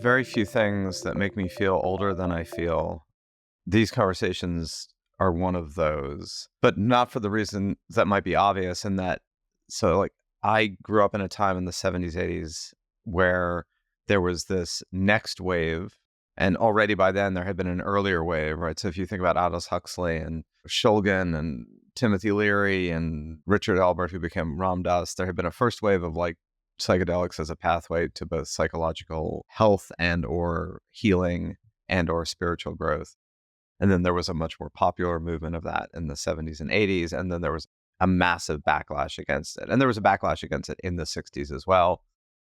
very few things that make me feel older than I feel. These conversations are one of those, but not for the reason that might be obvious in that. So, like, I grew up in a time in the 70s, 80s where there was this next wave. And already by then, there had been an earlier wave, right? So if you think about Aldous Huxley and Shulgin and Timothy Leary and Richard Albert, who became Ram Dass, there had been a first wave of like psychedelics as a pathway to both psychological health and or healing and or spiritual growth. And then there was a much more popular movement of that in the 70s and 80s. And then there was a massive backlash against it. And there was a backlash against it in the 60s as well.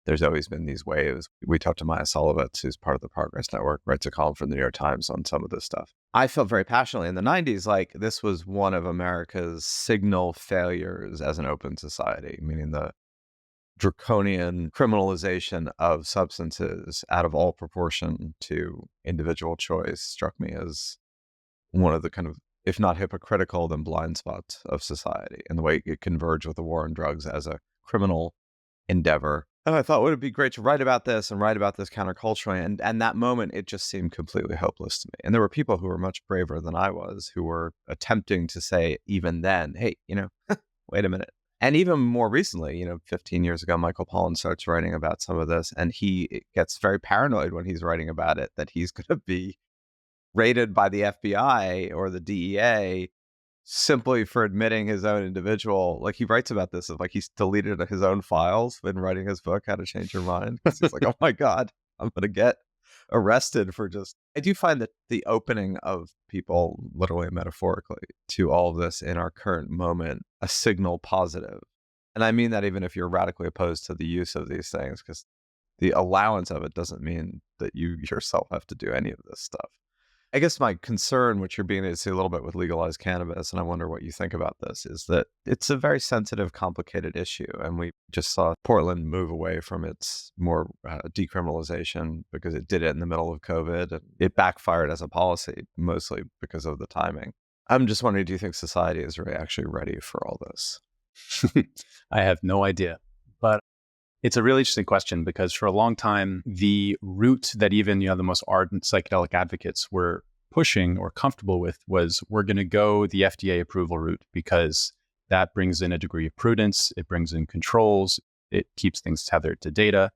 There's always been these waves. We talked to Maya Solovitz, who's part of the Progress Network, writes a column for the New York Times on some of this stuff. I felt very passionately in the 90s like this was one of America's signal failures as an open society, meaning the draconian criminalization of substances out of all proportion to individual choice struck me as one of the kind of, if not hypocritical, then blind spots of society and the way it converged with the war on drugs as a criminal endeavor. And I thought, would it be great to write about this and write about this counterculturally? And that moment, it just seemed completely hopeless to me. And there were people who were much braver than I was, who were attempting to say, even then, hey, wait a minute. And even more recently, 15 years ago, Michael Pollan starts writing about some of this, and he gets very paranoid when he's writing about it, that he's going to be raided by the FBI or the DEA simply for admitting his own individual. Like, he writes about this as like he's deleted his own files when writing his book, How to Change Your Mind. He's like, oh my God, I'm going to get arrested for just... I do find that the opening of people, literally and metaphorically, to all of this in our current moment, a signal positive. And I mean that even if you're radically opposed to the use of these things, because the allowance of it doesn't mean that you yourself have to do any of this stuff. I guess my concern, which you're beginning to see a little bit with legalized cannabis, and I wonder what you think about this, is that it's a very sensitive, complicated issue. And we just saw Portland move away from its more decriminalization because it did it in the middle of COVID. And it backfired as a policy, mostly because of the timing. I'm just wondering, do you think society is actually ready for all this? I have no idea. But it's a really interesting question because for a long time, the route that even the most ardent psychedelic advocates were pushing or comfortable with was, we're going to go the FDA approval route because that brings in a degree of prudence, it brings in controls, it keeps things tethered to data,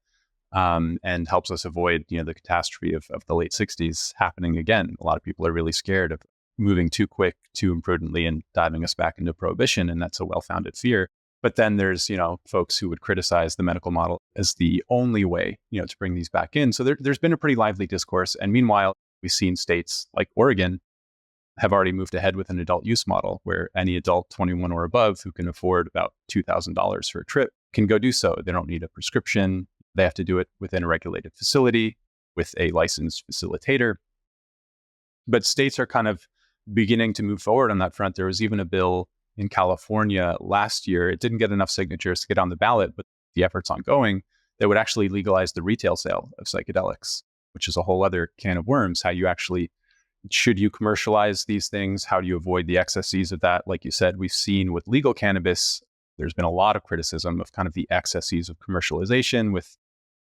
and helps us avoid the catastrophe of the late 60s happening again. A lot of people are really scared of moving too quick, too imprudently, and diving us back into prohibition, and that's a well-founded fear. But then there's, folks who would criticize the medical model as the only way, to bring these back in. So there's been a pretty lively discourse. And meanwhile, we've seen states like Oregon have already moved ahead with an adult use model where any adult 21 or above who can afford about $2,000 for a trip can go do so. They don't need a prescription. They have to do it within a regulated facility with a licensed facilitator. But states are kind of beginning to move forward on that front. There was even a bill in California last year. It didn't get enough signatures to get on the ballot, but the effort's ongoing, that would actually legalize the retail sale of psychedelics, which is a whole other can of worms. How you actually, should you commercialize these things? How do you avoid the excesses of that? Like you said, we've seen with legal cannabis, there's been a lot of criticism of kind of the excesses of commercialization with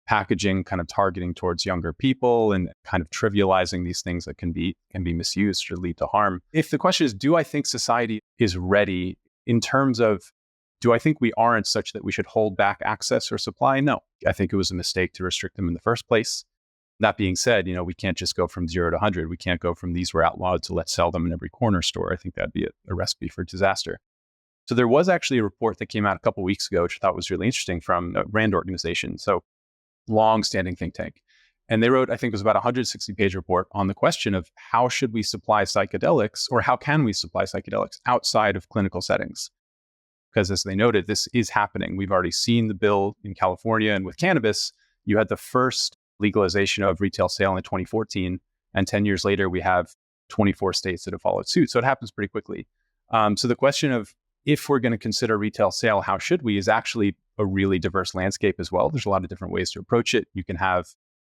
packaging kind of targeting towards younger people and kind of trivializing these things that can be misused or lead to harm. If the question is, do I think society is ready in terms of, do I think we aren't such that we should hold back access or supply? No, I think it was a mistake to restrict them in the first place. That being said, we can't just go from 0 to 100. We can't go from these were outlawed to let's sell them in every corner store. I think that'd be a recipe for disaster. So there was actually a report that came out a couple of weeks ago, which I thought was really interesting, from a RAND organization. So long-standing think tank. And they wrote, I think it was about a 160-page report on the question of how should we supply psychedelics, or how can we supply psychedelics outside of clinical settings? Because as they noted, this is happening. We've already seen the bill in California, and with cannabis, you had the first legalization of retail sale in 2014. And 10 years later, we have 24 states that have followed suit. So it happens pretty quickly. So the question of, if we're going to consider retail sale, how should we, is actually a really diverse landscape as well. There's a lot of different ways to approach it. You can have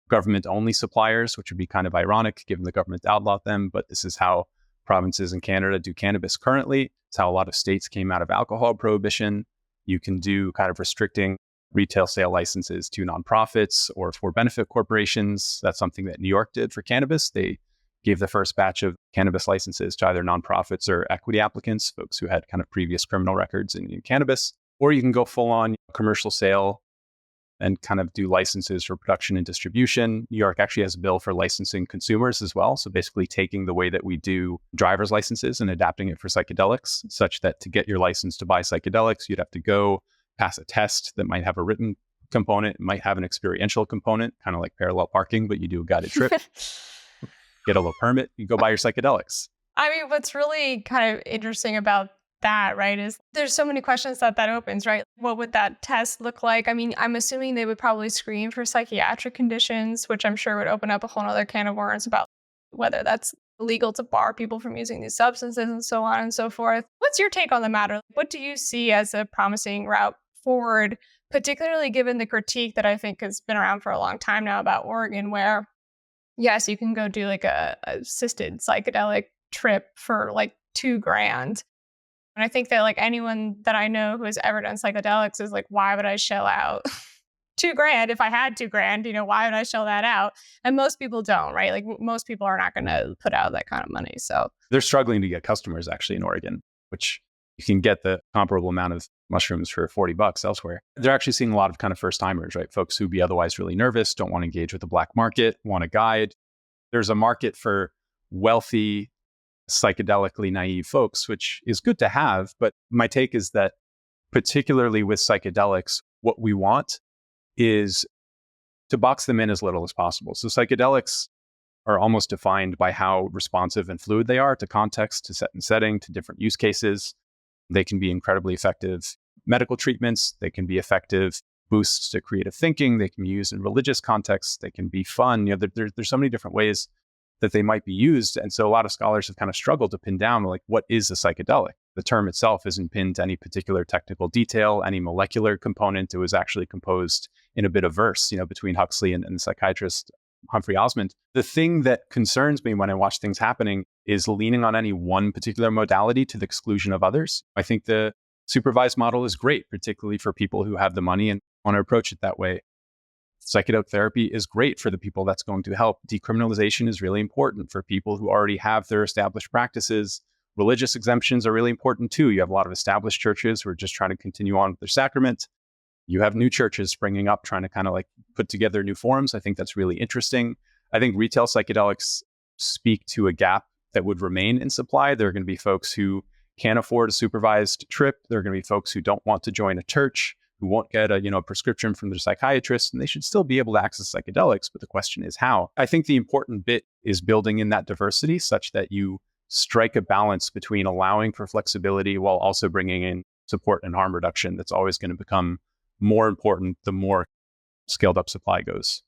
government-only suppliers, which would be kind of ironic given the government outlawed them, but this is how provinces in Canada do cannabis currently. It's how a lot of states came out of alcohol prohibition. You can do kind of restricting retail sale licenses to nonprofits or for benefit corporations. That's something that New York did for cannabis. They gave the first batch of cannabis licenses to either nonprofits or equity applicants, folks who had kind of previous criminal records in cannabis. Or you can go full on commercial sale and kind of do licenses for production and distribution. New York actually has a bill for licensing consumers as well. So basically taking the way that we do driver's licenses and adapting it for psychedelics, such that to get your license to buy psychedelics, you'd have to go pass a test that might have a written component, might have an experiential component, kind of like parallel parking, but you do a guided trip, get a little permit, you go buy your psychedelics. I mean, what's really kind of interesting about that, right, is there's so many questions that opens, right? What would that test look like? I mean, I'm assuming they would probably screen for psychiatric conditions, which I'm sure would open up a whole other can of worms about whether that's illegal to bar people from using these substances and so on and so forth. What's your take on the matter? What do you see as a promising route forward, particularly given the critique that I think has been around for a long time now about Oregon, where, yes, you can go do like a assisted psychedelic trip for like $2,000. And I think that like anyone that I know who has ever done psychedelics is like, why would I shell out $2,000 if I had $2,000? Why would I shell that out? And most people don't, right? Like most people are not going to put out that kind of money. So they're struggling to get customers actually in Oregon, which you can get the comparable amount of mushrooms for $40 elsewhere. They're actually seeing a lot of kind of first timers, right? Folks who'd be otherwise really nervous, don't want to engage with the black market, want a guide. There's a market for wealthy, psychedelically naive folks, which is good to have. But my take is that particularly with psychedelics, what we want is to box them in as little as possible. So psychedelics are almost defined by how responsive and fluid they are to context, to set and setting, to different use cases. They can be incredibly effective medical treatments. They can be effective boosts to creative thinking. They can be used in religious contexts. They can be fun. There's so many different ways that they might be used. And so a lot of scholars have kind of struggled to pin down, like, what is a psychedelic? The term itself isn't pinned to any particular technical detail, any molecular component. It was actually composed in a bit of verse, between Huxley and the psychiatrist Humphrey Osmond. The thing that concerns me when I watch things happening is leaning on any one particular modality to the exclusion of others. I think the supervised model is great, particularly for people who have the money and want to approach it that way. Psychedelic therapy is great for the people that's going to help. Decriminalization is really important for people who already have their established practices. Religious exemptions are really important too. You have a lot of established churches who are just trying to continue on with their sacrament. You have new churches springing up, trying to kind of like put together new forms. I think that's really interesting. I think retail psychedelics speak to a gap that would remain in supply. There are going to be folks who can't afford a supervised trip. There are going to be folks who don't want to join a church, who won't get a prescription from their psychiatrist, and they should still be able to access psychedelics. But the question is how. I think the important bit is building in that diversity such that you strike a balance between allowing for flexibility while also bringing in support and harm reduction. That's always going to become more important the more scaled up supply goes.